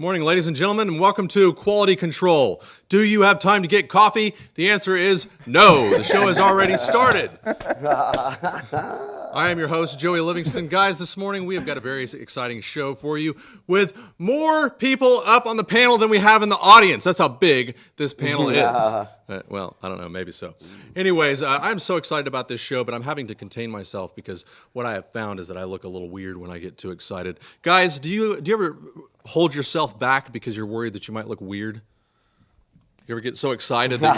Good morning, ladies and gentlemen, and welcome to Quality Control. Do you have time to get coffee? The answer is no. The show has already started. I am your host, Joey Livingston. Guys, this morning we have got a very exciting show for you with more people up on the panel than we have in the audience. That's how big this panel is. Well, I don't know, maybe so. Anyways, I'm so excited about this show, but I'm having to contain myself because what I have found is that I look a little weird when I get too excited. Guys, do you ever hold yourself back because you're worried that you might look weird? You ever get so excited that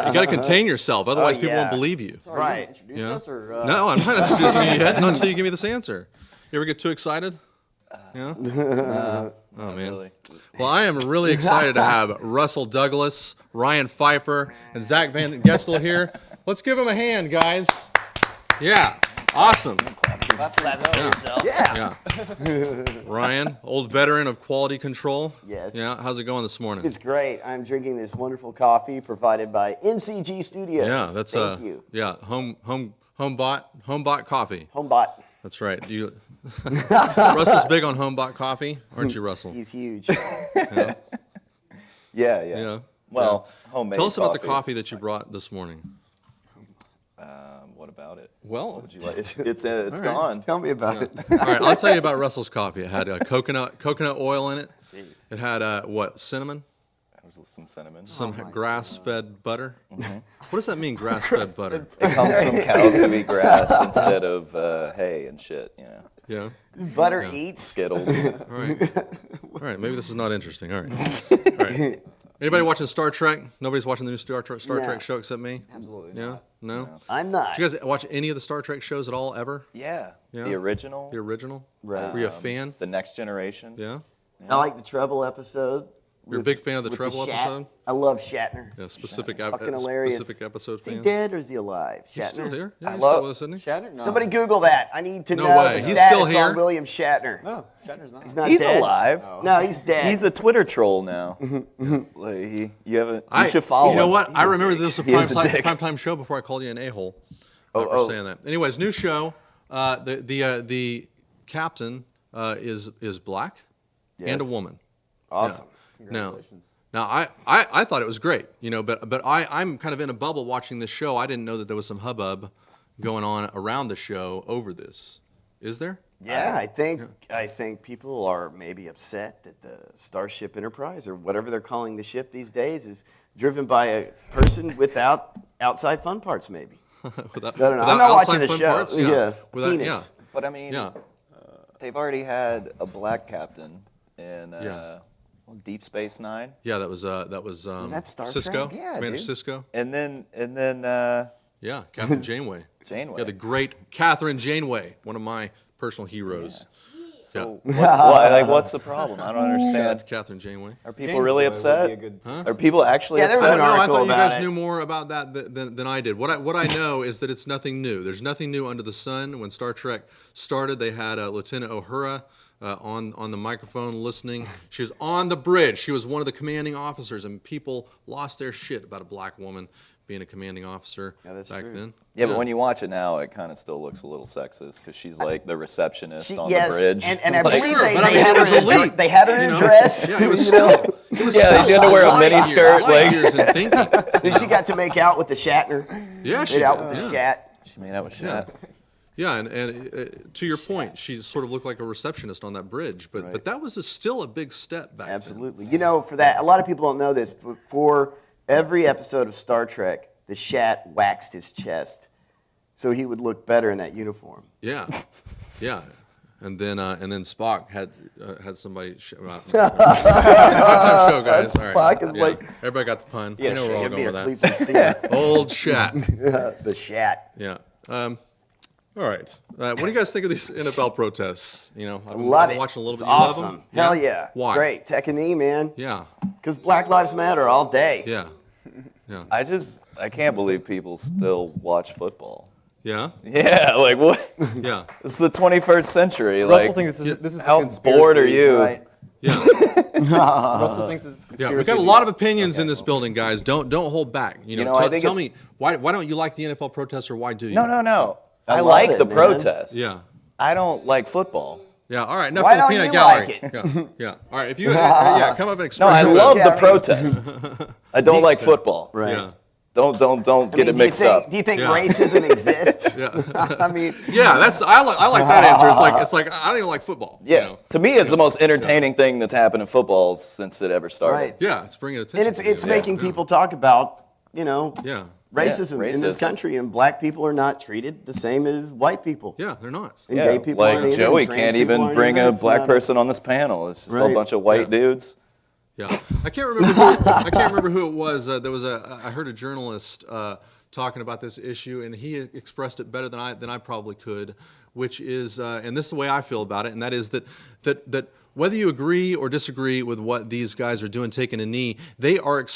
you got to contain yourself, otherwise people won't believe you. Sorry, right. Introduce us or, No, I'm not introducing you yet, not until you give me this answer. You ever get too excited? Yeah? Oh, man. Really. Well, I am really excited to have Russell Douglas, Ryan Pfeiffer, and Zach Van Gestel here. Let's give them a hand, guys. Yeah, awesome. Yeah. Ryan, old veteran of quality control. Yes. Yeah, how's it going this morning? It's great. I'm drinking this wonderful coffee provided by NCG Studios. Yeah, that's Thank you. Yeah, home bought coffee. Home bought. That's right. Russell's big on home bought coffee, aren't you, Russell? He's huge. Yeah. Yeah. Well, homemade. Tell us about the coffee that you brought this morning. What about it? Well, what would you like? It's gone. Tell me about it. All right, I'll tell you about Russell's coffee. It had coconut oil in it. Jeez. It had cinnamon. There's some cinnamon. Some grass-fed butter. Mm-hmm. What does that mean, grass-fed butter? It comes from cows who eat grass instead of hay and shit. You know. Yeah. Butter eats Skittles. All right. Maybe this is not interesting. All right. Anybody watching Star Trek? Nobody's watching the new Star Trek show except me? Absolutely. Yeah? No? I'm not. Did you guys watch any of the Star Trek shows at all, ever? Yeah. Yeah? The original. The original? Right. Were you a fan? The Next Generation. Yeah? I like the Treble episode. You're a big fan of the with Treble episode? I love Shatner. Yeah, Fucking hilarious. Specific episode Is he fan. dead or is he alive? Shatner. He's still here. Yeah, I he's love still with us, isn't he? Shatner? No. Somebody Google that. I need to No know way. the He's status still here? on William Shatner. No, Shatner's not. He's not He's dead. alive. Oh. No, he's dead. He's a Twitter troll now. Like, you should follow him. You know what? I remember this was He is a a dick. primetime show before I called you an a-hole for saying that. Anyways, new show. The captain is black and a woman. awesome. Yeah. Congratulations. Now I thought it was great, but I'm kind of in a bubble watching this show. I didn't know that there was some hubbub going on around the show over this. Is there? Yeah, I think people are maybe upset that the Starship Enterprise, or whatever they're calling the ship these days, is driven by a person without outside fun parts, maybe. Without, I don't know. without I'm not watching outside the fun show. parts? Yeah. Without, Penis. yeah. But I mean, Yeah. they've already had a black captain in what was Deep Space Nine. Yeah, that was that Star Cisco. Trek? Yeah, Commander dude. Cisco. And then Yeah, Catherine Janeway. Janeway. Yeah, the great Catherine Janeway, one of my personal heroes. So what's the problem? I don't understand. Catherine Janeway. Are people really upset? Huh? Are people actually Yeah, there was upset? an No, I article thought you about guys it. knew more about that than I did. What I know is that it's nothing new. There's nothing new under the sun. When Star Trek started, they had Lieutenant Uhura on the microphone listening. She was on the bridge. She was one of the commanding officers, and people lost their shit about a black woman being a commanding officer back then. Yeah, but when you watch it now, it kind of still looks a little sexist because she's like the receptionist on the yes, bridge. and I Like, believe Sure, they, but I they, mean, had it was her in a, elite. they had her in a dress. Yeah, it was you know? yeah, she had to wear a mini skirt. Light Like years in thinking. Then she got to make out with the Shatner. Yeah, she Made out did, with the yeah. Shat. she made out with shit. Yeah. Yeah, and to your point, she sort of looked like a receptionist on that bridge, but that was still a big step back Absolutely. You know, for that, a lot of people don't know this, but for every episode of Star Trek, the Shat waxed his chest so he would look better in that uniform. then. Yeah. And then Spock had somebody. Show, guys. All right. Spock is like- everybody got the pun. Yeah, you know we're all it'd be going a with Cleveland Steamer. that. Old Shat. The Shat. Yeah. All right. What do you guys think of these NFL protests? I've Love been it. watching a little It's bit. You love awesome. them? Hell yeah. Why? It's great. Tech and E, man. Yeah. Because Black Lives Matter all day. Yeah. I can't believe people still watch football. Yeah. Yeah, like what? Yeah. It's the 21st century. Russell Like, thinks this is a how conspiracy, bored are you? Right. Yeah. Russell thinks it's a conspiracy. Yeah, we've got a lot of opinions in this building, guys. Don't hold back. I think tell it's- me why don't you like the NFL protests, or why do you? No. I love like it, the man. protests. Yeah. I don't like football. Yeah. All right. Enough Why for the don't peanut you gallery. like it? Yeah. Yeah. All right. If you come up and No, express. I your- love Yeah, the right. protest. I don't like football. Right. Yeah. Don't get it mixed up. Do you think Yeah. racism exists? Yeah. I mean, Yeah. I like that answer. It's like I don't even like football. Yeah, You know? to me, it's the most entertaining thing that's happened in football since it ever started. Right. Yeah. It's bringing attention. and to it's it. making people talk about, Yeah. racism in this racism. country, and black people are not treated the same as white people. Yeah. They're not. And Yeah, gay people aren't like either, Joey and trans can't people even aren't bring either. a It's black not person on this panel. It's just a Right. bunch of white Yeah. dudes. Yeah, I can't remember who it was. There was I heard a journalist talking about this issue, and he expressed it better than I probably could, which is, and this is the way I feel about it, and that is that whether you agree or disagree with what these guys are doing, taking a knee, they are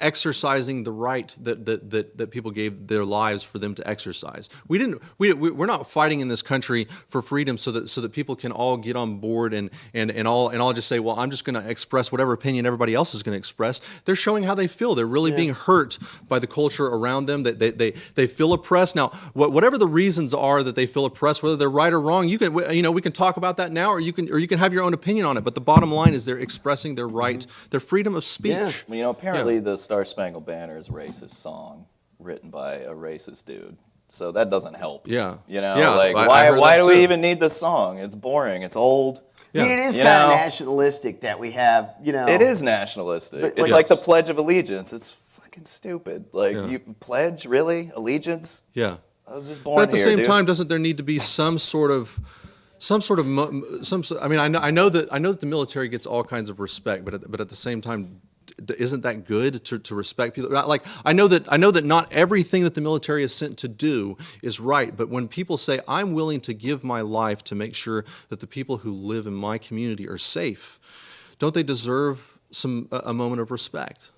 exercising the right that people gave their lives for them to exercise. We're not fighting in this country for freedom so that people can all get on board and all just say, well, I'm just going to express whatever opinion everybody else is going to express. They're showing how they feel. They're really being hurt by the culture around them. That they feel oppressed. Now, whatever the reasons are that they feel oppressed, whether they're right or wrong, we can talk about that now, or you can have your own opinion on it. But the bottom line is they're expressing their right, their freedom of speech. Yeah. Well, apparently the Star Spangled Banner is a racist song written by a racist dude. So that doesn't help. Yeah. Yeah, I why heard that do we too. even need this song? It's boring. It's old. Yeah. I mean, it is You kind of know? nationalistic that we have, It is nationalistic. But, It's like- like the Pledge of Allegiance. It's fucking stupid. Like, Yeah. you pledge, really? Allegiance? Yeah. I was just born But at the here, same dude. time, doesn't there need to be some sort of I mean, I know that the military gets all kinds of respect, but at the same time, isn't that good to respect people? Like, I know that not everything that the military is sent to do is right, but when people say, I'm willing to give my life to make sure that the people who live in my community are safe, don't they deserve a moment of respect?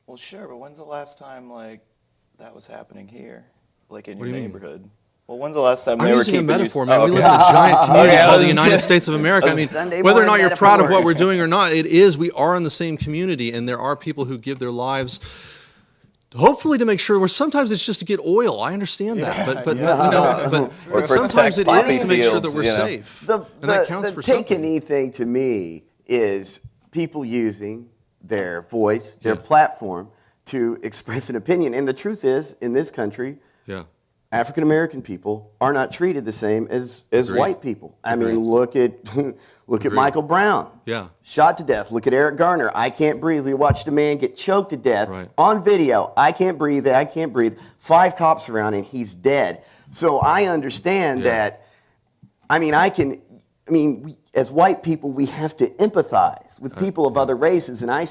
Well, sure, but when's the last time, like, that was happening here? Like, in What your do you mean? neighborhood? Well, when's the last time I'm they were using a keeping metaphor, you... man. Oh, We okay. live in a giant community Okay, I called the was United just- States of America. I mean, Sunday whether or not morning you're proud of what metaphors. we're doing or not, we are in the same community, and there are people who give their lives, hopefully to make sure. Sometimes it's just to get oil. I understand that, but Or sometimes it protect is to make sure that poppy we're fields, safe. The And that counts for take a something. knee thing to me is people using their voice, their Yeah. platform to express an opinion. And the truth is, in this country, Yeah. African American people are not treated the same as Agreed. white people. I mean, Agreed. look at Agreed. Michael Brown. Yeah. Shot to death. Look at Eric Garner. I can't breathe. We watched a man get choked to death Right. on video. I can't breathe. I can't breathe. 5 cops around and he's dead. So I understand Yeah. that. As white people, we have to empathize with people of other races, and I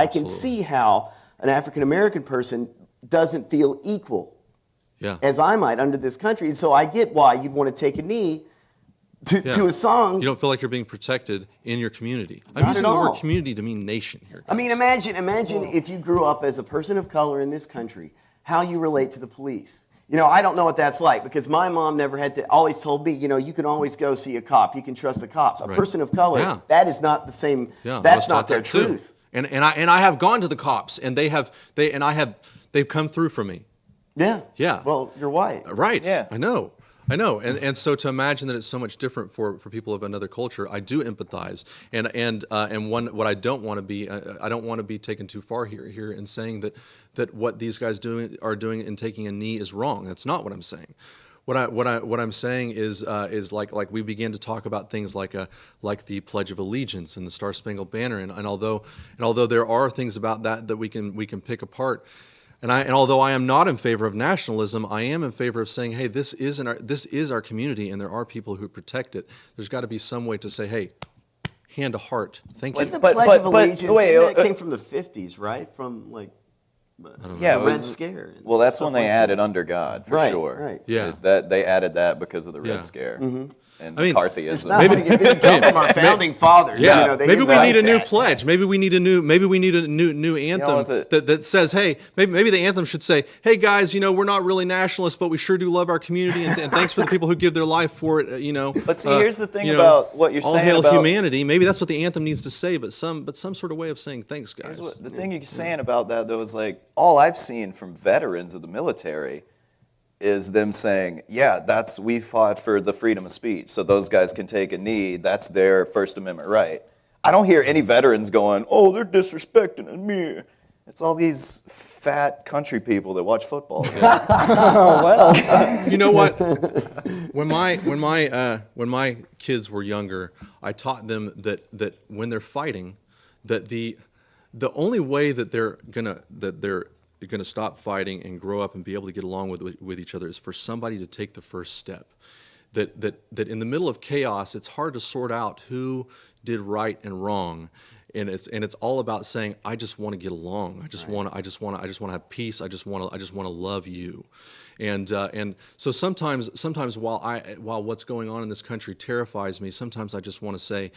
can see how an African American person doesn't feel equal Yeah. as I might under this country. And so I get why you'd want to take a knee to a song. You don't feel like you're being protected in your community. I'm Not using at the word all. community to mean nation here. I mean, imagine if you grew up as a person of color in this country, how you relate to the police. I don't know what that's like because my mom never always told me, you can always go see a cop. You can trust the cops. A Right. person of color, Yeah. that is not the same. Yeah, I That's was not taught their that too. truth. And I have gone to the cops, and they've come through for me. Yeah. Yeah. Well, you're white. Right. Yeah. I know. And so to imagine that it's so much different for people of another culture, I do empathize. And what I don't want to be, I don't want to be taken too far here in saying that what these guys are doing in taking a knee is wrong. That's not what I'm saying. What I'm saying is like we began to talk about things like the Pledge of Allegiance and the Star Spangled Banner, and although there are things about that we can pick apart. And although I am not in favor of nationalism, I am in favor of saying, hey, this is our community, and there are people who protect it. There's got to be some way to say, hey, hand to heart, thank you. The But- Pledge but- of but- Allegiance, wait, that came from the 50s, right? From like Yeah, the it Red was- Scare. and Well, that's stuff when they like added that. under God, for Right, sure. right. Yeah. They added that because of the Red Yeah. Scare and I mean, McCarthyism. Not like it didn't come from our founding fathers. Yeah, they maybe didn't we write need a new that. pledge. Maybe we need a new anthem is it- that says, hey, maybe the anthem should say, hey guys, we're not really nationalists, but we sure do love our community, and thanks for the people who give their life for it. But see, here's the thing about what you're all saying hail about- humanity. Maybe that's what the anthem needs to say, but some sort of way of saying thanks, guys. The thing you're saying about that, though, is like all I've seen from veterans of the military is them saying, yeah, we fought for the freedom of speech, so those guys can take a knee. That's their First Amendment right. I don't hear any veterans going, oh, they're disrespecting me. It's all these fat country people that watch football. You know what? When my kids were younger, I taught them that when they're fighting, that the only way that they're gonna stop fighting and grow up and be able to get along with each other is for somebody to take the first step. That in the middle of chaos, it's hard to sort out who did right and wrong. And it's all about saying, I just want to get along. I just want to have peace. I just want to love you. And so sometimes while what's going on in this country terrifies me, sometimes I just want to say,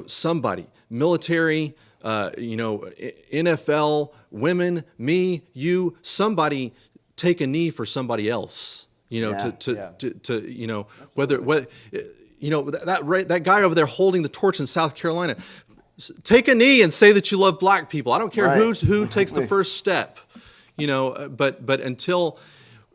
somebody, military, NFL, women, me, you, somebody take a knee for somebody else. That guy over there holding the torch in South Carolina. Take a knee and say that you love black people. I don't care who takes the first step, but until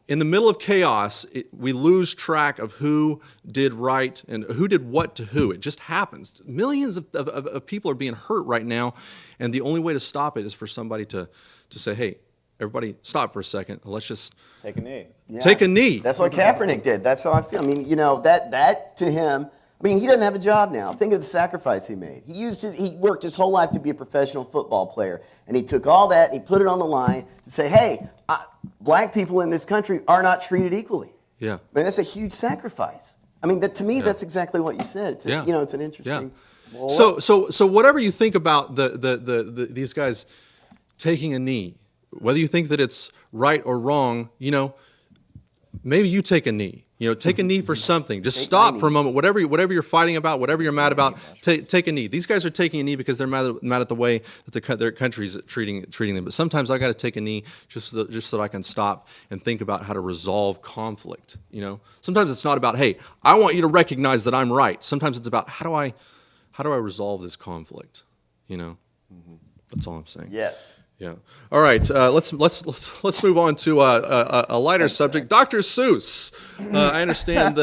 in the middle of chaos, we lose track of who did right and who did what to who. It just happens. Millions of people are being hurt right now, and the only way to stop it is for somebody to say, hey, everybody stop for a second. Let's just take a knee. Yeah. Take a knee. That's what Kaepernick did. That's how I feel. I mean, that to him, he doesn't have a job now. Think of the sacrifice he made. He worked his whole life to be a professional football player, and he took all that, and he put it on the line to say, hey, black people in this country are not treated equally. Yeah. That's a huge sacrifice. To me, that's exactly what you said. It's it's an interesting. Yeah. Well, so whatever you think about these guys taking a knee, whether you think that it's right or wrong, maybe you take a knee. Take a knee for something. Just stop for a moment. Whatever you're fighting about, whatever you're mad about, take a knee. These guys are taking a knee because they're mad at the way that their country's treating them. But sometimes I got to take a knee just so that I can stop and think about how to resolve conflict. Sometimes it's not about, hey, I want you to recognize that I'm right. Sometimes it's about how do I resolve this conflict. That's all I'm saying. Yes. Yeah. All right. Let's move on to a lighter subject. Dr. Seuss. I understand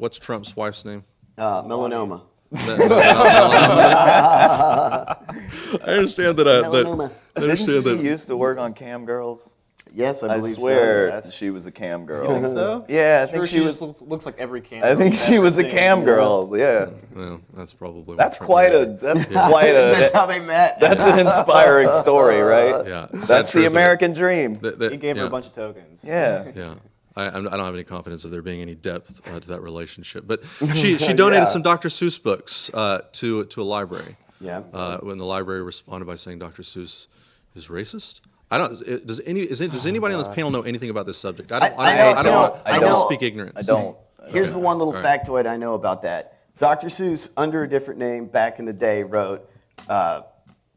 what's Trump's wife's name? Melanoma. I understand that. Melanoma. Didn't she used to work on Cam Girls? Yes, I believe swear so. she was a cam girl. You think so? Yeah, I think she was. Looks like every cam. I think she was a cam girl. Yeah. Well, that's probably. That's what quite a. Trump did. That's how they met. That's an inspiring story, right? Yeah. That's the American dream. He gave her a bunch of tokens. Yeah. Yeah. I don't have any confidence of there being any depth to that relationship. But she donated some Dr. Seuss books to a library. Yeah. When the library responded by saying Dr. Seuss is racist. Does anybody on this panel know anything about this subject? I don't speak ignorance. I don't. Here's the one little factoid I know about that. Dr. Seuss, under a different name back in the day, wrote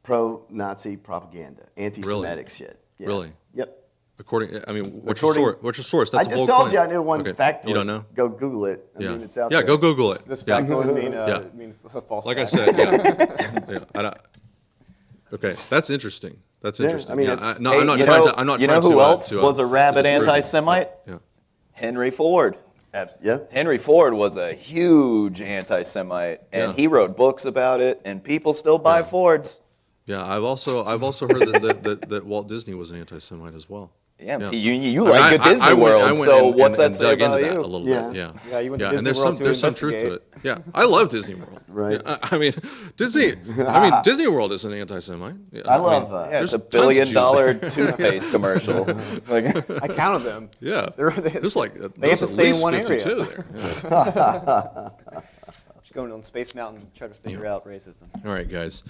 pro-Nazi propaganda, anti-Semitic shit. Yeah. Really? Yep. What's your source? That's I just told you I knew one factoid. You don't know? Go Google it. I mean, it's out there. Go Google it. This factoid mean false. Like I said, yeah. Okay, that's interesting. That's interesting. I'm not trying you to. know who else was a rabid anti-Semite? Yeah. Henry Ford. Yeah. Henry Ford was a huge anti-Semite, and he wrote books about it, and people still buy Fords. Yeah, I've also heard that Walt Disney was an anti-Semite as well. Yeah. You like a Disney World, so what's that say about you? A little bit, yeah. Yeah, you went to Disney and World there's some truth to it. Yeah, I love Disney World. Right. Yeah, Disney World is an anti-Semite. Yeah, I love it's a $1 billion toothpaste commercial. I counted them. Yeah. There's they have to stay in one area. There. Yeah. Just going on Space Mountain, try to figure out racism. All right, guys.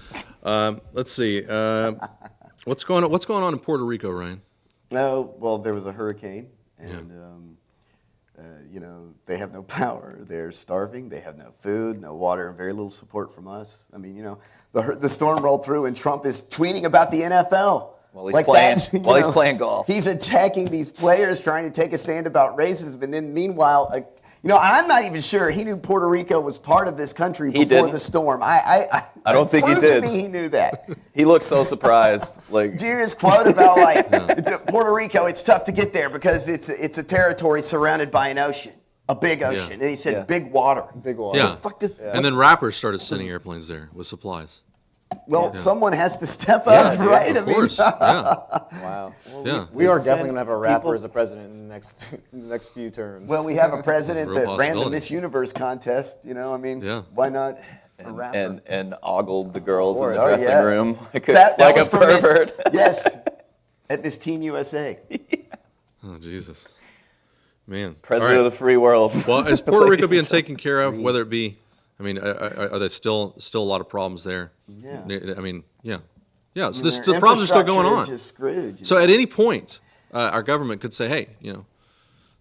Let's see. What's going on in Puerto Rico, Ryan? No, well, there was a hurricane, and they have no power. They're starving. They have no food, no water, and very little support from us. The storm rolled through, and Trump is tweeting about the NFL. While he's playing golf. He's attacking these players, trying to take a stand about racism, and then meanwhile, You know, I'm not even sure he knew Puerto Rico was part of this country before didn't? the storm. I don't think he proved to did. me he knew that. He looked so surprised. Like, Do you hear his quote about Puerto Rico? It's tough to get there because it's a territory surrounded by an ocean, a big ocean, and he said big water. Big water. Yeah. Fuck this. And then rappers started sending airplanes there with supplies. Well, someone has to step up, dude, right? Of course. Yeah. Wow. Well, Yeah. we are send definitely going to have a rapper people- as a president in the next few terms. Well, we have a president Real that ran the possibility. Miss Universe contest. You know, I mean, Yeah. why not a rapper? and ogled the girls in the Oh, dressing yes. room like That a was from Miss- pervert. yes, at Miss Teen USA. Oh, Jesus. Man. President All of the free world. Well, is Puerto Rico Ladies being and taken care of, whether it be, I mean, are there still a lot of problems there? Yeah. I mean, yeah. Yeah, so Their the problems are still going infrastructure on. is just screwed. you So know? at any point, our government could say, hey, you know,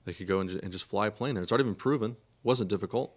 they could go and just fly a plane there. It's already been proven. It wasn't difficult.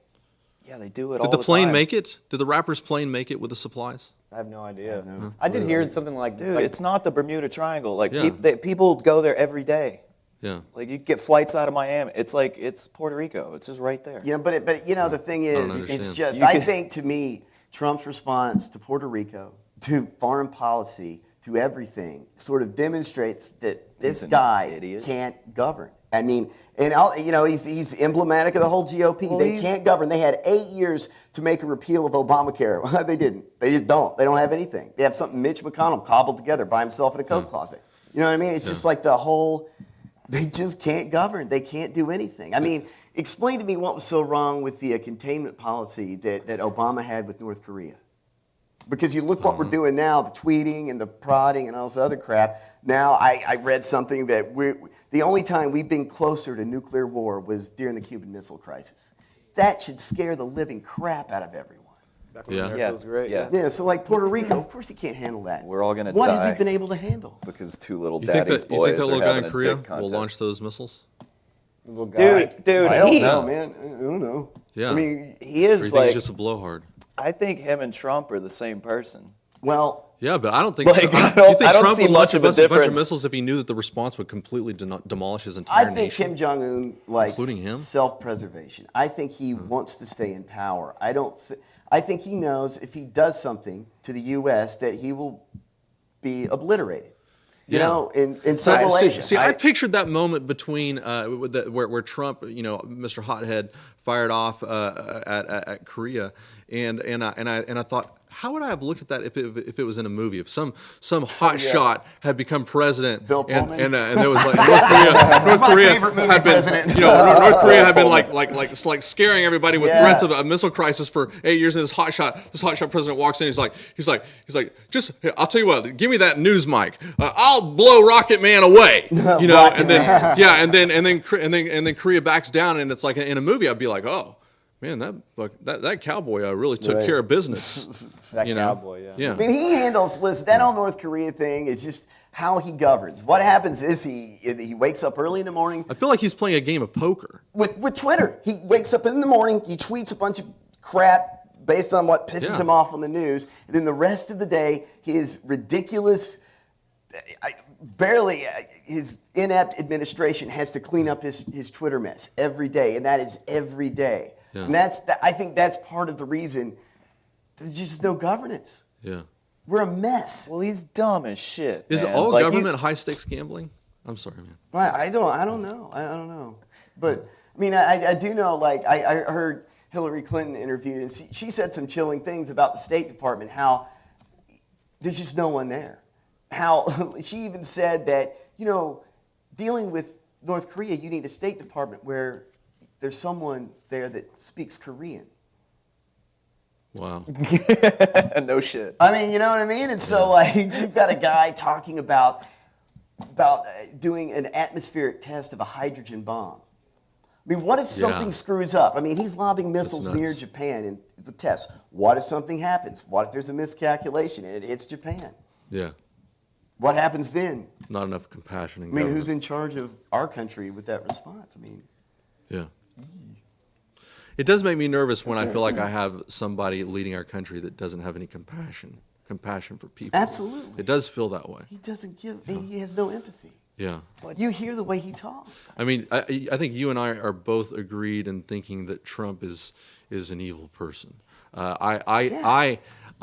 Yeah, they do it all Did the plane time. make it? Did the rapper's plane make it with the supplies? I have no idea. I did hear something like, Dude, like, it's not the Bermuda Triangle. Like, Yeah. people go there every day. Yeah. Like, you get flights out of Miami. It's like, it's Puerto Rico. It's just right there. You know, but you know, the thing don't is, it's understand. just, You I can- think to me, Trump's response to Puerto Rico, to foreign policy, to everything, sort of demonstrates that this He's an guy idiot. can't govern. I mean, and you know, he's emblematic of the whole GOP. Well, they he's- can't govern. They had 8 years to make a repeal of Obamacare. They didn't. They just don't. They don't have anything. They have something Mitch McConnell cobbled together by himself in a coat closet. You know what I mean? It's just like the whole. They just can't govern. They can't do anything. I mean, explain to me what was so wrong with the containment policy that Obama had with North Korea. Because you look what we're doing now, the tweeting and the prodding and all this other crap. Now I read something that the only time we've been closer to nuclear war was during the Cuban Missile Crisis. That should scare the living crap out of everyone. back when Yeah. America Yeah. was great. Yeah. Yeah, so like Puerto Rico, of course he can't handle that. We're all gonna What has die. he been able to handle? Because two little You think daddy's that boys little are guy having in a Korea dick will contest. launch those missiles? Little guy. Dude, I don't he, know, man. I don't know. Yeah. I mean, he Or you is think like, he's just a blowhard? I think him and Trump are the same person. well, Yeah, but I don't think. Like, so. I You don't- think I don't Trump see would launch much of a bunch of difference. missiles if he knew that the response would completely demolish his entire I think nation? Kim Jong Un likes Including him? self-preservation. I think he wants to stay in power. I think he knows if he does something to the U.S. that he will be obliterated. You Yeah. know, in So, Central Asia. see, I pictured that moment between where Trump, you know, Mr. Hothead, fired off at Korea, and I thought, how would I have looked at that if it was in a movie? If some hot shot had become president, Bill and Pullman? there was like North my Korea favorite movie had been, president. you know, North Korea had been like scaring everybody with Yeah. threats of a missile crisis for 8 years, and this hotshot president walks in, he's like, just I'll tell you what, give me that news mic, I'll blow Rocket Man away, you know, Rocket and then Man. yeah, and then Korea backs down, and it's like in a movie, I'd be like, oh man, that cowboy really took Right. care of business. That you know? cowboy, yeah. Yeah. I mean, he handles. Listen, that whole North Korea thing is just how he governs. What happens is he wakes up early in the morning I feel like he's playing a game of poker. with Twitter. He wakes up in the morning, he tweets a bunch of crap based on what pisses Yeah. him off on the news, and then the rest of the day, his ridiculous, his inept administration has to clean up his Twitter mess every day, and that is every day. Yeah. And I think that's part of the reason there's just no governance. Yeah. We're a mess. Well, he's dumb as shit. Is man. all Like, government high stakes gambling? I'm sorry, man. I don't know. But I mean, I do know. Like I heard Hillary Clinton interviewed, and she said some chilling things about the State Department. How there's just no one there. How she even said that, you know, dealing with North Korea, you need a State Department where there's someone there that speaks Korean. Wow. no shit. I mean, you know what I mean? And so, like, you've got a guy talking about doing an atmospheric test of a hydrogen bomb. I mean, what if something screws up? I mean, he's lobbing missiles nuts. near Japan in the test. What if something happens? What if there's a miscalculation and it hits Japan? Yeah. What happens then? Not enough compassion in I mean, government. who's in charge of our country with that response? I mean, Yeah. It does make me nervous when I feel like I have somebody leading our country that doesn't have any compassion for people. absolutely. It does feel that way. He doesn't give. He has no empathy. Yeah. You hear the way he talks. I mean, I think you and I are both agreed in thinking that Trump is an evil person.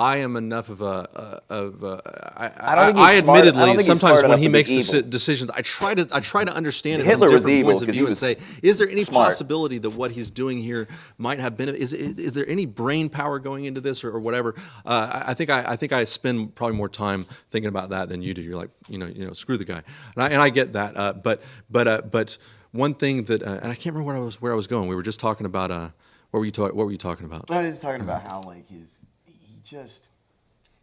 I am enough of a I don't think he's smart. I don't admittedly think he's sometimes smart when enough he to be makes evil. decisions, I try to understand it Hitler from was different evil points of 'cause he view and was say, is there any smart. possibility that what he's doing here might have been? Is there any brain power going into this or whatever? I think I spend probably more time thinking about that than you do. You're like, screw the guy, and I get that. But one thing that and I can't remember where I was going. We were just talking about what were you talking about? I was talking about how like he just,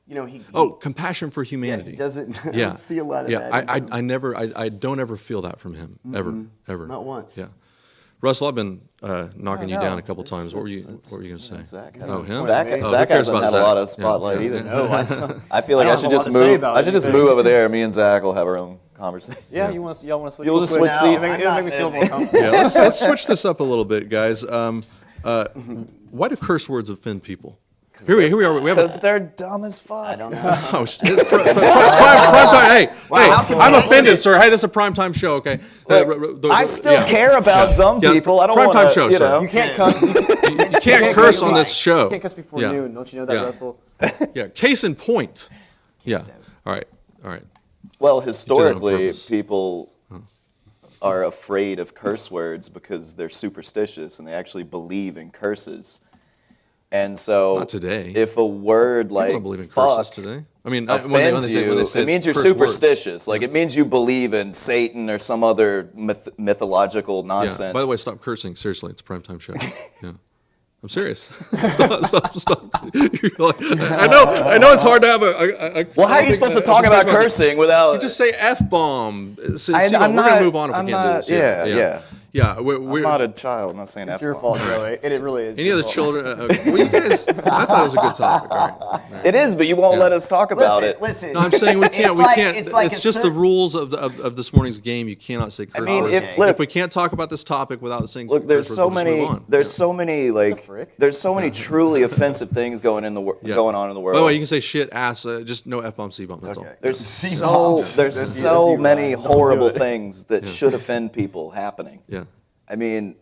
he Compassion for yeah, humanity. he doesn't I Yeah, don't see a lot of yeah. that. I don't ever feel that from him ever. Not once. Yeah, Russell, I've been knocking you no, down a couple it's- times. What were you it's- going to say? Zach Oh, him? Zach, Oh, who Zach cares hasn't about had a Zach? lot of Yeah, spotlight yeah, either. yeah. I feel like I I don't should have a just lot to say move. about I should just anything. move over there. Me and Zach will have our own conversation. Yeah, y'all want to switch? You'll just real switch quick? seats. It'll make me feel more comfortable. Yeah, let's switch this up a little bit, guys. Why do curse words offend people? Here we are. We have Because they're dumb as fuck. I don't know. Oh, prime time. Hey, how can I'm we- offended, sir. Hey, this is a prime time show, okay? I still care about dumb Yeah, people. I don't prime want time to, show, you sir. know. You can't cuss. You You can't curse on this show. can't cuss before Yeah. noon. Don't you know that, Yeah. Russell? Yeah, case in point. Yeah. All right. Well, historically, purpose. people are afraid of curse words because they're superstitious and they actually believe in curses. And so, Not today. if a word People like don't believe in fuck curses today. I mean, offends when you, they say it means you're curse words. superstitious. Like, it means you believe in Satan or some other mythological Yeah. nonsense. By the way, stop cursing. Seriously, it's a prime time show. Yeah. I'm serious. Stop. You're like, I know it's hard to have a well, how are you supposed to talk about cursing without... You just say F-bomb. So, I'm we're not- going to move on if I'm we can't not- do this. yeah. Yeah, I'm we're not a child. I'm not saying It's your F-bomb. fault, really. It really is. any your other fault. children? Well, you guys, I thought it was a good topic. All right. It is, but you won't let us talk about it. Listen. No, I'm saying we can't. It's like It's a just the rules of this morning's game. You cannot say curse mean, words. if we can't talk about this topic without saying Look, curse there's words, so we'll just many. move on. There's Yeah. so many like. frick? There's so many truly offensive things going on in the world. By the way, you can say shit, ass, just no F-bomb, C-bomb. That's all. There's C-bombs. there's That's so you, many Ryan. horrible things that should offend people happening. Yeah. I mean,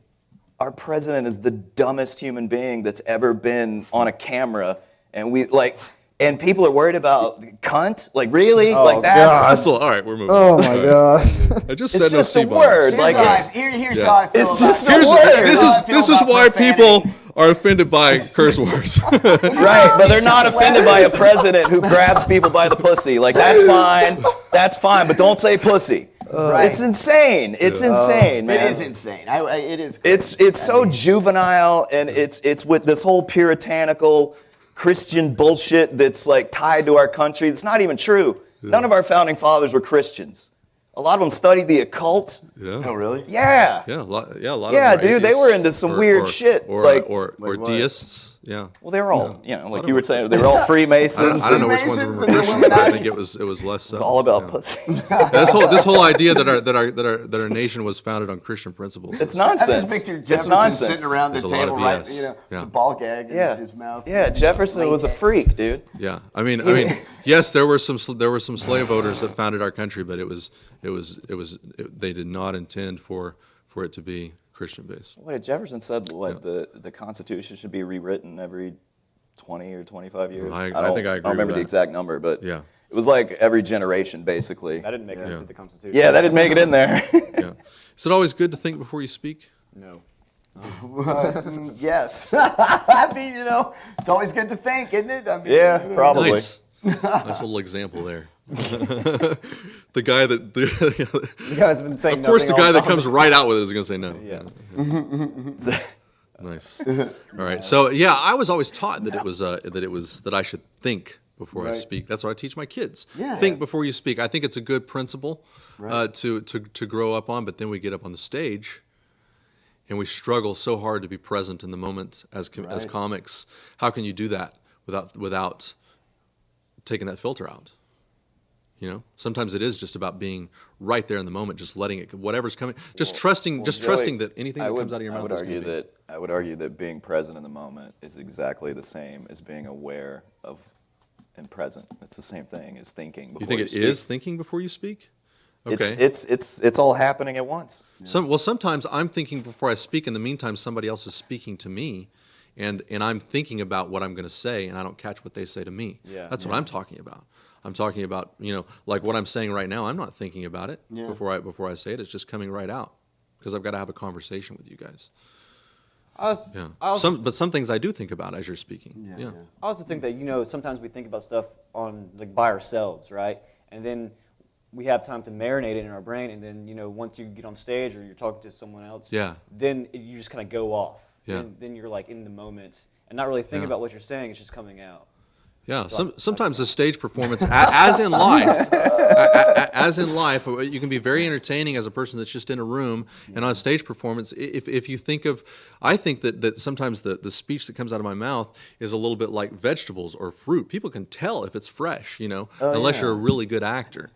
our president is the dumbest human being that's ever been on a camera, and and people are worried about cunt. Like, really? Like that's. All right, we're moving. Oh my god. I just It's said no just a C-bomb. word. Here's Like how it's. here's yeah. how I feel It's about just a here's- word. here's how I feel This is about why profanity. people are offended by curse words. Right, but they're not offended by a president who grabs people by the pussy. Like, that's fine, but don't say pussy. Right. It's insane. It's insane, man. It is insane. It is. It's so juvenile, and it's with this whole puritanical Christian bullshit that's like tied to our country. It's not even true. None of our founding fathers were Christians. A lot of them studied the occult. Yeah. Oh, really? Yeah. Yeah, a lot of them Yeah, are dude, they atheists were into some weird shit, Or like- or deists. Yeah. Well, they were all, like you were saying, they were all Freemasons. I don't know which ones Freemasons were and the Christian, but I think Illuminati. it was less so. It's all about yeah. pussy. This whole idea that our nation was founded on Christian principles. It's I nonsense. just picture It's Jefferson nonsense. sitting around the There's a lot table, of right? BS. Yeah. The ball gag Yeah. in his mouth. Yeah, Jefferson was a Latex. freak, dude. Yeah, I mean, yes, there were some slave owners that founded our country, but they did not intend for it to be Christian based. What Jefferson said, the Constitution should be rewritten every 20 or 25 years. I think I don't agree with remember the that. exact number, but Yeah. it was like every generation, basically. That didn't make it into the Constitution. Yeah, that didn't make it in there. Yeah, is it always good to think before you speak? No. Yes. I mean, it's always good to think, isn't it? I mean, Yeah, probably. Nice, nice little example there. The guy that You guys have been saying of course the nothing guy all that the comes right out with it is going to say no. Yeah. Nice. All right. So yeah, I was always taught that I should think before I Right. speak. That's what I teach my kids. Yeah. Think before you speak. I think it's a good principle to grow up on. But then we get up on the stage, and we struggle so hard to be present in the moment as Right. comics. How can you do that without taking that filter out? Sometimes it is just about being right there in the moment, just letting it, whatever's coming, trusting that anything that comes out of your mouth is going to be. I would argue that being present in the moment is exactly the same as being aware of and present. It's the same thing as thinking before You think it speak. is thinking before you speak? Okay. It's all happening at once. Sometimes I'm thinking before I speak. In the meantime, somebody else is speaking to me, and I'm thinking about what I'm going to say, and I don't catch what they say to me. Yeah. That's what I'm talking about. I'm talking about, like what I'm saying right now. I'm not thinking about it before I say it. It's just coming right out because I've got to have a conversation with you guys. But some things I do think about as you're speaking. Yeah. I also think that sometimes we think about stuff on by ourselves, right? And then we have time to marinate it in our brain, and then once you get on stage or you're talking to someone else, then you just kind of go off. Yeah. And then you're like in the moment and not really thinking about what you're saying. It's just coming out. Yeah, sometimes a stage performance, as in life, you can be very entertaining as a person that's just in a room, and on a stage performance, if you think of, I think that sometimes the speech that comes out of my mouth is a little bit like vegetables or fruit. People can tell if it's fresh, unless you're a really good actor.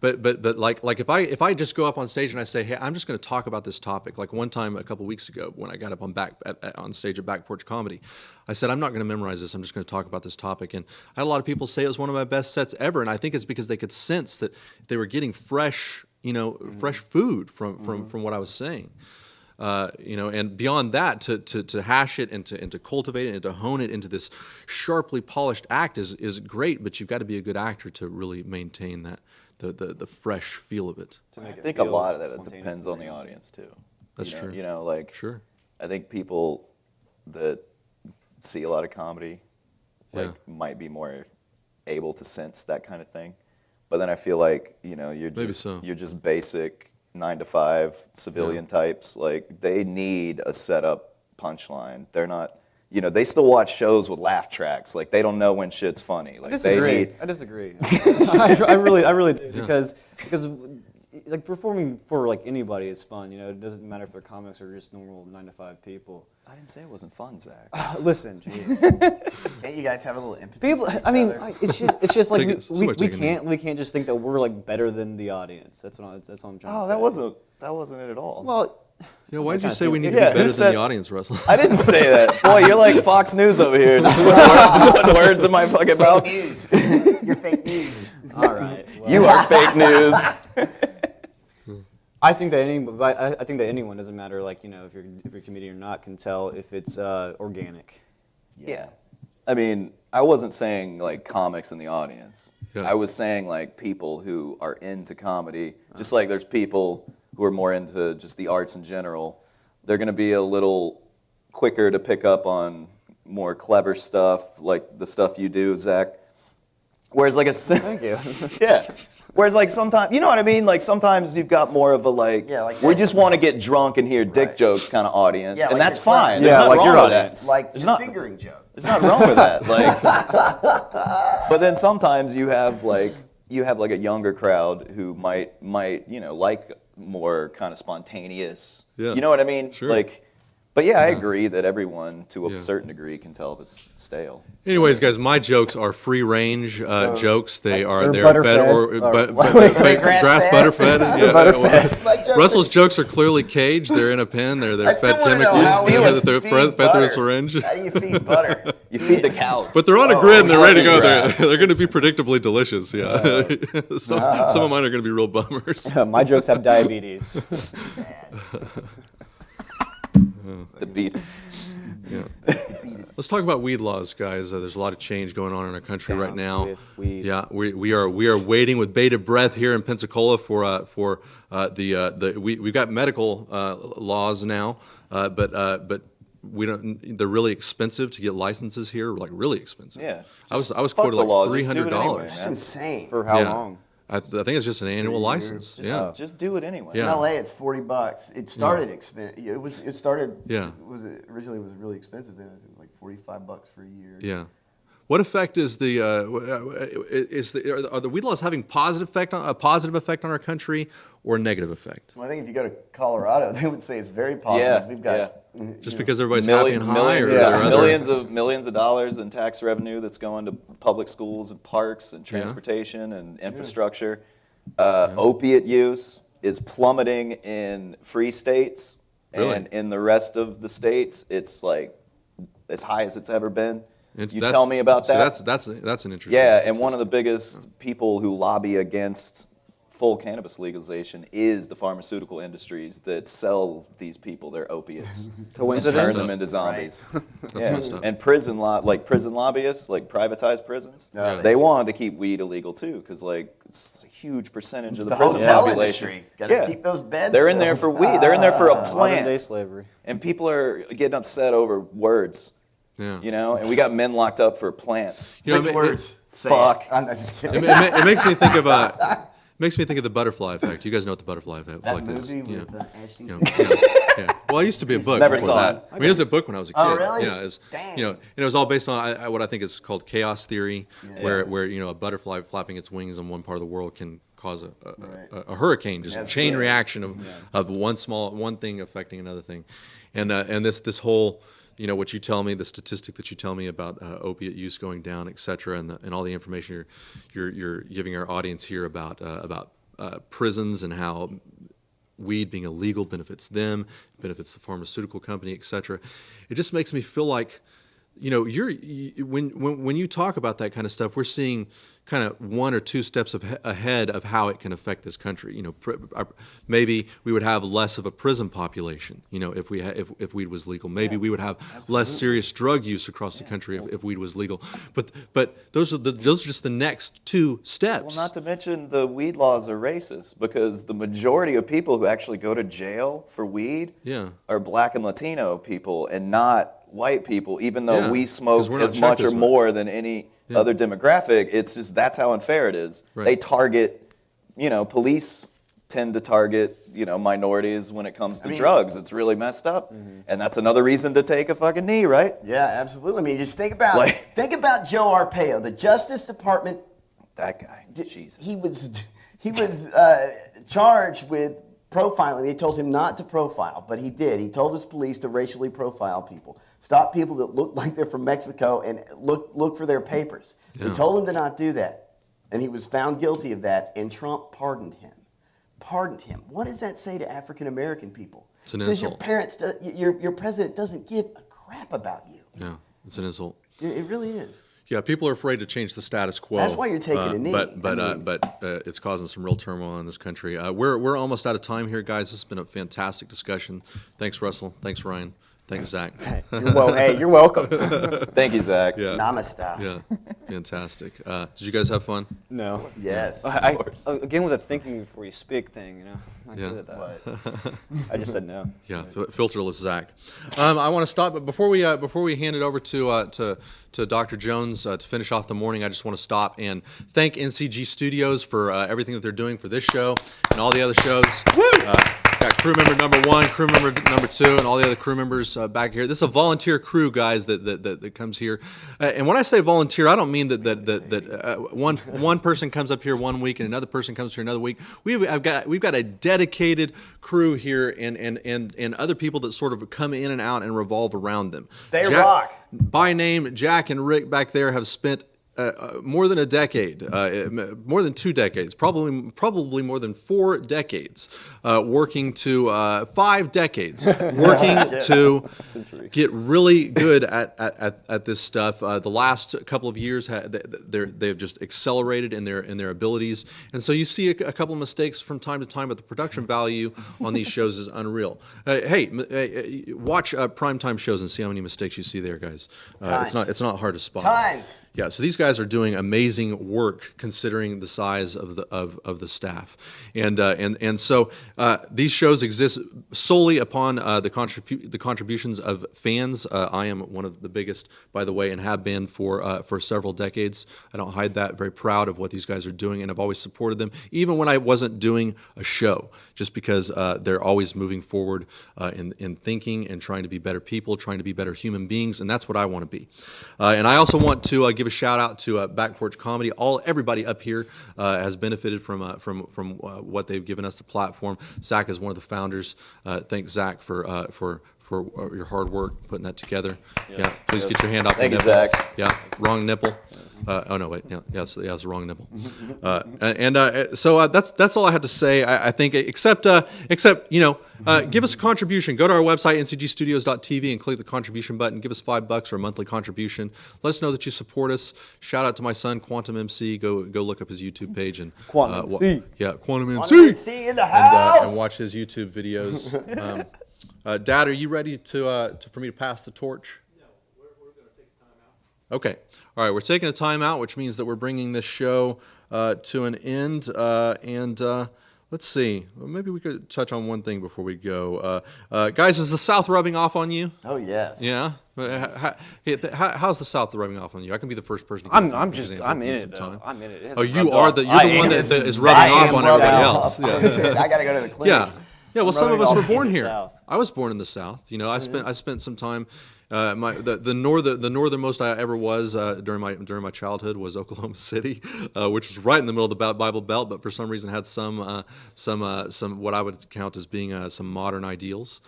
But like if I just go up on stage and I say, hey, I'm just going to talk about this topic. Like one time a couple weeks ago when I got up on stage at Back Porch Comedy, I said, I'm not going to memorize this. I'm just going to talk about this topic. And I had a lot of people say it was one of my best sets ever. And I think it's because they could sense that they were getting fresh, fresh food from what I was saying. And beyond that, to hash it and to cultivate it and to hone it into this sharply polished act is great, but you've got to be a good actor to really maintain that the fresh feel of it. I think a lot of that it depends on the audience too. That's true. Sure. I think people that see a lot of comedy might be more able to sense that kind of thing, but then I feel like you're just basic 9-to-5 civilian types. Like they need a setup punchline. They're not, they still watch shows with laugh tracks. Like they don't know when shit's funny. Like I disagree. I really do because like performing for like anybody is fun. It doesn't matter if they're comics or just normal 9-to-5 people. I didn't say it wasn't fun, Zach. Listen, jeez. Can't you guys have a little empathy? People, I mean, it's just like we can't just think that we're like better than the audience. That's what I'm trying to say. Oh, that wasn't it at all. Well, yeah, why did you say we need to be better than the audience, Russell? I didn't say that. Boy, you're like Fox News over here. Just putting words in my fucking mouth. News. You're fake news. All right. Well, You are fake news. I think that anyone, doesn't matter, like if you're a comedian or not, can tell if it's organic. Yeah. I mean, I wasn't saying like comics in the audience. Yeah. I was saying like people who are into comedy, just like there's people who are more into just the arts in general. They're going to be a little quicker to pick up on more clever stuff, like the stuff you do, Zach. Whereas like Thank you. yeah. Whereas like sometimes, you know what I mean? Like sometimes you've got more of a we just want to get drunk and hear dick jokes kind of audience, and like that's your fine. friends. There's nothing like wrong your with audience. that. Like There's the not- fingering joke. There's nothing wrong with that. Like, but then sometimes you have like a younger crowd who might like more kind of spontaneous. Yeah. You know what I mean? Sure. Like, but yeah, I agree that everyone to a certain degree can tell if it's stale. Anyways, guys, my jokes are free range jokes. They are butter fed fed? or grass butter fed. Yeah. Russell's jokes are clearly caged. They're in a pen. They're fed chemically. They're fed through a syringe. How do you feed butter? You feed the cows. But they're on a grid and they're ready to go. grass. They're going to be predictably delicious. Yeah. Some of mine are going to be real bummers. My jokes have diabetes. The beatings. Yeah. Let's talk about weed laws, guys. There's a lot of change going on in our country right now. with weed. Yeah, we are waiting with bated breath here in Pensacola for we've got medical laws now, but we don't. They're really expensive to get licenses here, like really expensive. Yeah. I was Fuck quoted the like laws, just do it anyway, $300. man. That's insane. For how Yeah. long? I think it's just an annual license. Just do it anyway. Yeah. In LA, it's $40. It started expensive. It started. Yeah. Originally it was really expensive. Then it was like $45 for a year. Yeah. What effect is are the weed laws having a positive effect on our country or a negative effect? Well, I think if you go to Colorado, they would say it's very positive. Yeah, We've got Just because everybody's happy and high, millions, or are there other- millions of dollars in tax revenue that's going to public schools and parks and transportation and infrastructure. Opiate use is plummeting in free states, Really? and in the rest of the states, it's like as high as it's ever been. You That's- tell me about so that. That's an interesting. Yeah, and one of the biggest people who lobby against full cannabis legalization is the pharmaceutical industries that sell these people their opiates and Coincidence? turn them into zombies. messed up. And prison lobbyists, like privatized prisons, they wanted to keep weed illegal too, because like it's a huge percentage It's of the the prison hotel population. industry. Got to keep those beds. They're in there for filled. weed. They're in there for a Modern day plant. slavery. And people are getting upset over words. Yeah. You know, and we got men locked up for plants. You know, Which words? Say Fuck. it. I'm just kidding. It makes me think of the butterfly effect. You guys know what the butterfly effect That is? movie Yeah. with Ashton Yeah, Kutcher. yeah. Well, I used to be a book. Never before saw that. it. I mean, it was a book when I was a kid. Oh, really? Yeah. It's, Dang. You know, and it was all based on what I think is called chaos theory, where you know a butterfly flapping its wings in one part of the world can cause a hurricane, just a chain reaction of one thing affecting another thing, and this whole. You know what you tell me, the statistic that you tell me about opiate use going down, et cetera, and all the information you're giving our audience here about prisons and how weed being illegal benefits them, benefits the pharmaceutical company, et cetera. It just makes me feel like, you know, when you talk about that kind of stuff, we're seeing kind of one or two steps ahead of how it can affect this country. You know, maybe we would have less of a prison population. You know, if weed was legal, maybe we would have less serious drug use across the country if weed was legal. But those are just the next two steps. Well, not to mention the weed laws are racist, because the majority of people who actually go to jail for weed are Black and Latino people and not white people, even though we smoke as much or more than any other demographic. It's just that's how unfair it is. Right. They target, you know, police tend to target, you know, minorities when it comes to drugs. It's really messed up. And that's another reason to take a fucking knee, right? Yeah, absolutely. I mean, just think about Joe Arpaio, the Justice Department. That guy, Jesus. He was charged with profiling. They told him not to profile, but he did. He told his police to racially profile people, stop people that look like they're from Mexico, and look for their papers. He told him to not do that, and he was found guilty of that. And Trump pardoned him. What does that say to African American people? It's an Says insult. your president doesn't give a crap about you. Yeah, it's an insult. It really is. Yeah, people are afraid to change the status quo. That's why you're taking a knee. But it's causing some real turmoil in this country. We're almost out of time here, guys. This has been a fantastic discussion. Thanks, Russell. Thanks, Ryan. Thanks, Zach. You're welcome. Thank you, Zach. Yeah. Namaste. Yeah, fantastic. Did you guys have fun? No. Yes. Again, with the thinking before you speak thing, you know, I'm not good at that. I just said no. Yeah, filterless Zach. I want to stop, but before we hand it over to Dr. Jones to finish off the morning, I just want to stop and thank NCG Studios for everything that they're doing for this show and all the other shows. Got crew member number 1, crew member number 2, and all the other crew members back here. This is a volunteer crew, guys, that comes here. And when I say volunteer, I don't mean that one person comes up here one week and another person comes here another week. We've got a dedicated crew here and other people that sort of come in and out and revolve around them. They rock. By name, Jack and Rick back there have spent more than a decade, more than 2 decades, probably more than 4 decades, working to 5 decades, working to get really good at this stuff. The last couple of years, they've just accelerated in their abilities, and so you see a couple of mistakes from time to time, but the production value on these shows is unreal. Watch primetime shows and see how many mistakes you see there, guys. It's not hard to spot. Tons. Yeah, so these guys are doing amazing work considering the size of the staff, and so these shows exist solely upon the contributions of fans. I am one of the biggest, by the way, and have been for several decades. I don't hide that. Very proud of what these guys are doing, and I've always supported them, even when I wasn't doing a show, just because they're always moving forward in thinking and trying to be better people, trying to be better human beings, and that's what I want to be. And I also want to give a shout out to Back Porch Comedy. Everybody up here has benefited from what they've given us the platform. Zach is one of the founders. Thanks, Zach, for your hard work putting that together. Yes. Yeah, please get your hand off the nipple. Thank you, Zach. Yeah, wrong nipple. Oh no, wait. Yeah, it's the wrong nipple. So that's all I have to say. I think except Give us a contribution. Go to our website, ncgstudios.tv, and click the contribution button. Give us $5 or a monthly contribution. Let us know that you support us. Shout out to my son, Quantum MC. Go look up his YouTube page and Quantum MC. Quantum MC. Quantum MC in the house. And watch his YouTube videos. Dad, are you ready for me to pass the torch? No, we're going to take time out. Okay. All right. We're taking a time out, which means that we're bringing this show to an end. Let's see. Well, maybe we could touch on one thing before we go. Guys, is the South rubbing off on you? Oh, yes. Yeah. How's the South rubbing off on you? I can be the first person. I'm in it. Though. I'm in it. It Oh, hasn't you're rubbed the off. one that is rubbing off on everybody else. Oh, shit. I got to go to the clinic. Yeah. Yeah, well, some of us were born in the here. South. I was born in the South. You know, I spent some time. The northernmost I ever was during my childhood was Oklahoma City, which was right in the middle of the Bible Belt, but for some reason had some what I would count as being some modern ideals,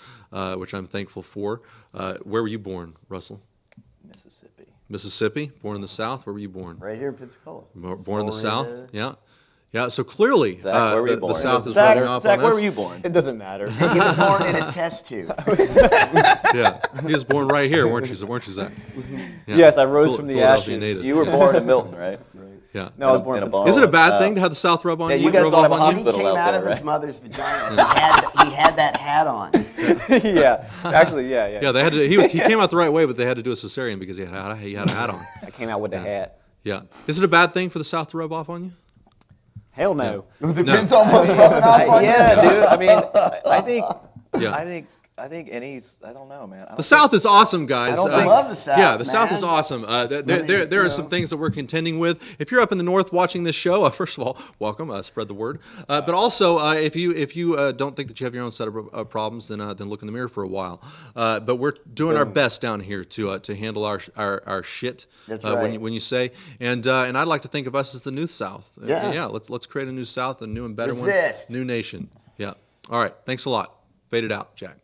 which I'm thankful for. Where were you born, Russell? Mississippi. Mississippi. Born in the South. Where were you born? Right here in Pensacola. Born in the South. Yeah. Yeah, so clearly Zach, where were you born? the South is Zach, rubbing off Zach, on where us. were you born? It doesn't matter. He was born in a test tube. Yeah, he was born right here, weren't you, Zach? Yeah. Yes, I rose from the Philadelphia ashes. native. You were born in Milton, right? Yeah. No, I was born in In a Pensacola. bar. Is it a bad Oh. thing to have the South rub on Yeah, you? you guys rub don't off have a on you? He hospital came out out there, of his right? mother's vagina. He had that hat on. Yeah, actually, yeah. Yeah, they had to. He came out the right way, but they had to do a cesarean because he had a hat on. I came out with the hat. Yeah. Is it a bad thing for the South to rub off on you? Hell no. Depends on what's rubbing off on Yeah, you. dude. I mean, I think, Yeah. I think I don't know, man. The South is awesome, guys. I love the South. Yeah, the South man. is awesome. There are some things that we're contending with. If you're up in the North watching this show, first of all, welcome. Spread the word. But also, if you don't think that you have your own set of problems, then look in the mirror for a while. But we're doing our best down here to handle our shit. That's right. When you say, and I'd like to think of us as the new South. Yeah. Yeah. Let's create a new South, a new and better Resist. one, new nation. Yeah. All right. Thanks a lot. Fade it out, Jack.